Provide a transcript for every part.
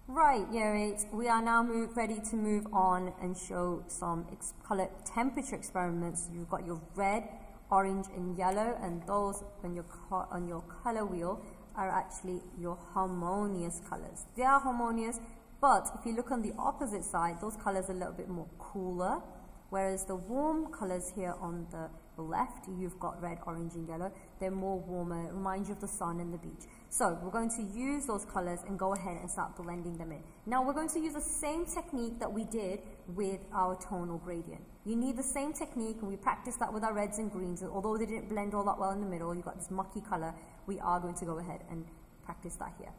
Right, Year-8, we are now ready to move on and show some color temperature experiments. You've got your red, orange and yellow, and those on your color wheel are actually your harmonious colors. They are harmonious, but if you look on the opposite side, those colors are a little bit more cooler, whereas the warm colors here on the left, you've got red, orange and yellow. They're more warmer, it reminds you of the sun and the beach. So we're going to use those colors and go ahead and start blending them in. Now we're going to use the same technique that we did with our tonal gradient. You need the same technique, and we practiced that with our reds and greens. Although they didn't blend all that well in the middle, you've got this mucky color, we are going to go ahead and practice that here.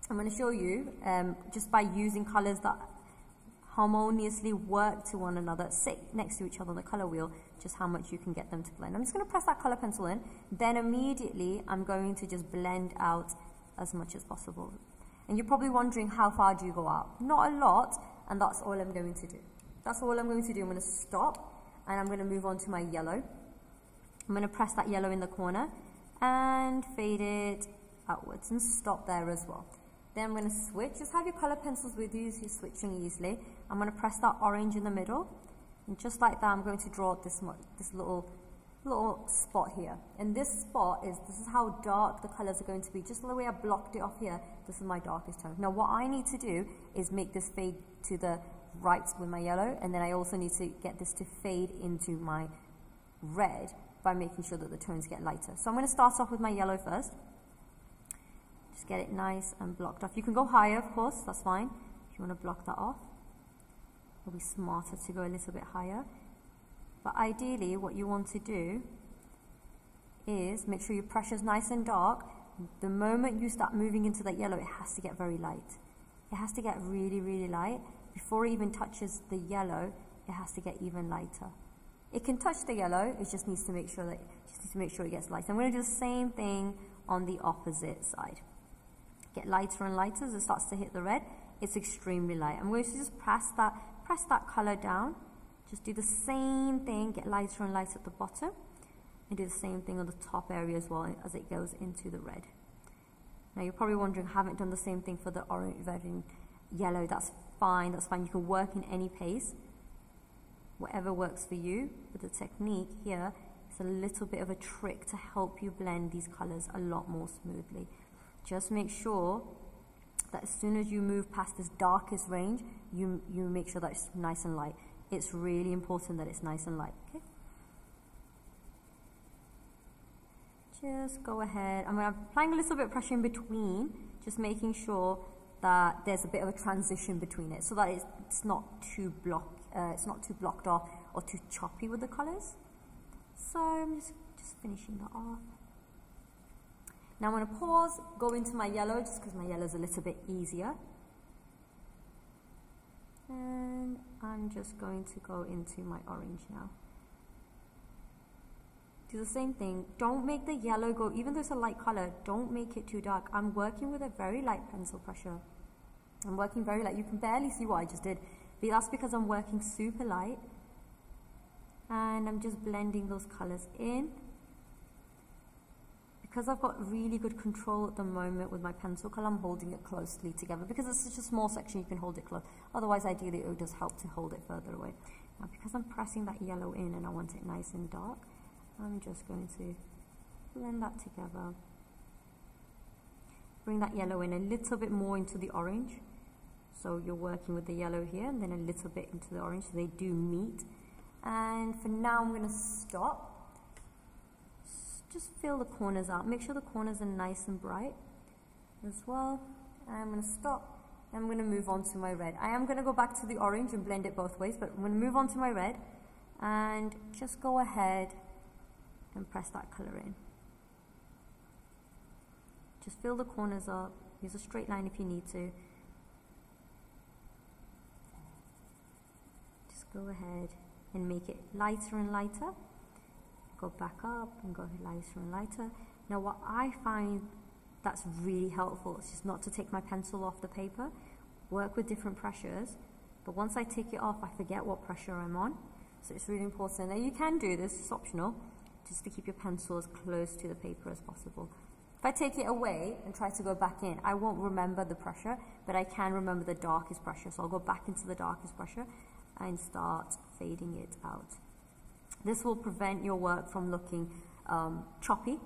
I'm going to show you just by using colors that harmoniously work to one another, sit next to each other on the color wheel, just how much you can get them to blend. I'm just going to press that color pencil in, then immediately I'm going to just blend out as much as possible. And you're probably wondering, how far do you go out? Not a lot, and that's all I'm going to do. That's all I'm going to do. I'm going to stop, and I'm going to move on to my yellow. I'm going to press that yellow in the corner and fade it outwards and stop there as well. Then I'm going to switch. Just have your color pencils with you so you're switching easily. I'm going to press that orange in the middle, and just like that I'm going to draw this little spot here. And this spot this is how dark the colors are going to be. Just the way I blocked it off here, this is my darkest tone. Now what I need to do is make this fade to the right with my yellow, and then I also need to get this to fade into my red by making sure that the tones get lighter. So I'm going to start off with my yellow first. Just get it nice and blocked off. You can go higher, of course, that's fine. If you want to block that off, it'll be smarter to go a little bit higher. But ideally, what you want to do is make sure your pressure is nice and dark. The moment you start moving into that yellow, it has to get very light. It has to get really, really light. Before it even touches the yellow, it has to get even lighter. It can touch the yellow, it just needs to make sure it gets lighter. I'm going to do the same thing on the opposite side. Get lighter and lighter as it starts to hit the red. It's extremely light. I'm going to just press that color down. Just do the same thing, get lighter and lighter at the bottom, and do the same thing on the top area as well as it goes into the red. Now you're probably wondering, I haven't done the same thing for the orange, red and yellow. That's fine, that's fine. You can work in any pace, whatever works for you. But the technique here is a little bit of a trick to help you blend these colors a lot more smoothly. Just make sure that as soon as you move past this darkest range, you make sure that it's nice and light. It's really important that it's nice and light, okay? Just go ahead. I'm applying a little bit of pressure in between, just making sure that there's a bit of a transition between it, so that it's not too blocked off or too choppy with the colors. So I'm just finishing that off. Now I'm going to pause, go into my yellow, just because my yellow is a little bit easier. And I'm just going to go into my orange now. Do the same thing. Don't make the yellow go, even though it's a light color, don't make it too dark. I'm working with a very light pencil pressure. I'm working very light. You can barely see what I just did, but that's because I'm working super light. And I'm just blending those colors in. Because I've got really good control at the moment with my pencil color, I'm holding it closely together. Because it's such a small section, you can hold it close. Otherwise, ideally, it does help to hold it further away. Now, because I'm pressing that yellow in and I want it nice and dark, I'm just going to blend that together. Bring that yellow in a little bit more into the orange. So you're working with the yellow here and then a little bit into the orange, so they do meet. And for now, I'm going to stop. Just fill the corners out. Make sure the corners are nice and bright as well. I'm going to stop. I'm going to move on to my red. I am going to go back to the orange and blend it both ways, but I'm going to move on to my red and just go ahead and press that color in. Just fill the corners up. Use a straight line if you need to. Just go ahead and make it lighter and lighter. Go back up and go lighter and lighter. Now what I find that's really helpful is just not to take my pencil off the paper. Work with different pressures, but once I take it off, I forget what pressure I'm on. So it's really important. Now you can do this, it's optional, just to keep your pencil as close to the paper as possible. If I take it away and try to go back in, I won't remember the pressure, but I can remember the darkest pressure. So I'll go back into the darkest pressure and start fading it out. This will prevent your work from looking choppy,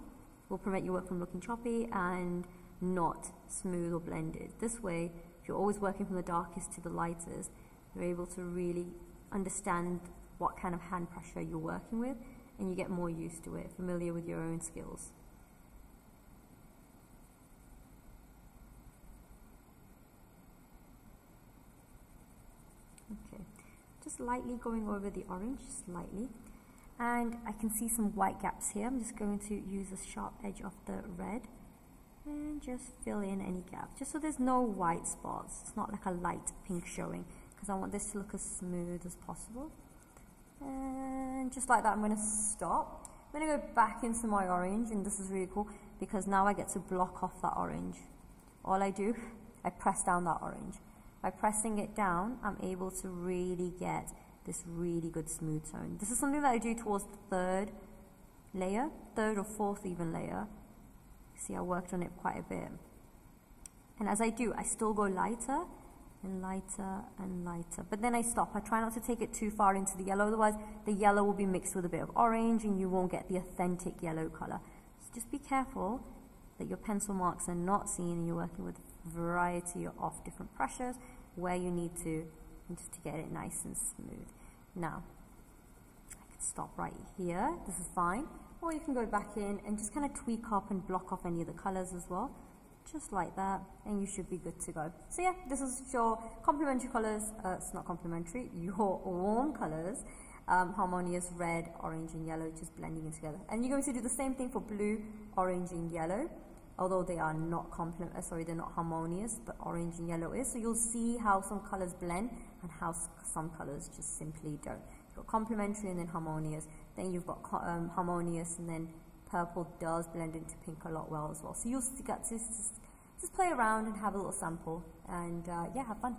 and not smooth or blended. This way, if you're always working from the darkest to the lightest, you're able to really understand what kind of hand pressure you're working with, and you get more used to it, familiar with your own skills. Okay, just lightly going over the orange, slightly. And I can see some white gaps here. I'm just going to use the sharp edge of the red and just fill in any gaps, just so there's no white spots. It's not like a light pink showing, because I want this to look as smooth as possible. And just like that, I'm going to stop. I'm going to go back into my orange, and this is really cool because now I get to block off that orange. All I do, I press down that orange. By pressing it down, I'm able to really get this really good smooth tone. This is something that I do towards the third layer, third or fourth even layer. See, I worked on it quite a bit. And as I do, I still go lighter and lighter and lighter. But then I stop. I try not to take it too far into the yellow, otherwise the yellow will be mixed with a bit of orange and you won't get the authentic yellow color. So just be careful that your pencil marks are not seen and you're working with a variety of different pressures where you need to, and just to get it nice and smooth. Now, I can stop right here. This is fine. Or you can go back in and just kind of tweak up and block off any of the colors as well. Just like that, and you should be good to go. So yeah, this is your complementary colors. It's not complementary, your warm colors. Harmonious red, orange and yellow, just blending in together. And you're going to do the same thing for blue, orange and yellow. Although they are not they're not harmonious, but orange and yellow is. So you'll see how some colors blend and how some colors just simply don't. You've got complementary and then harmonious. Then you've got harmonious, and then purple does blend into pink a lot well as well. So you'll get to just play around and have a little sample, and yeah, have fun.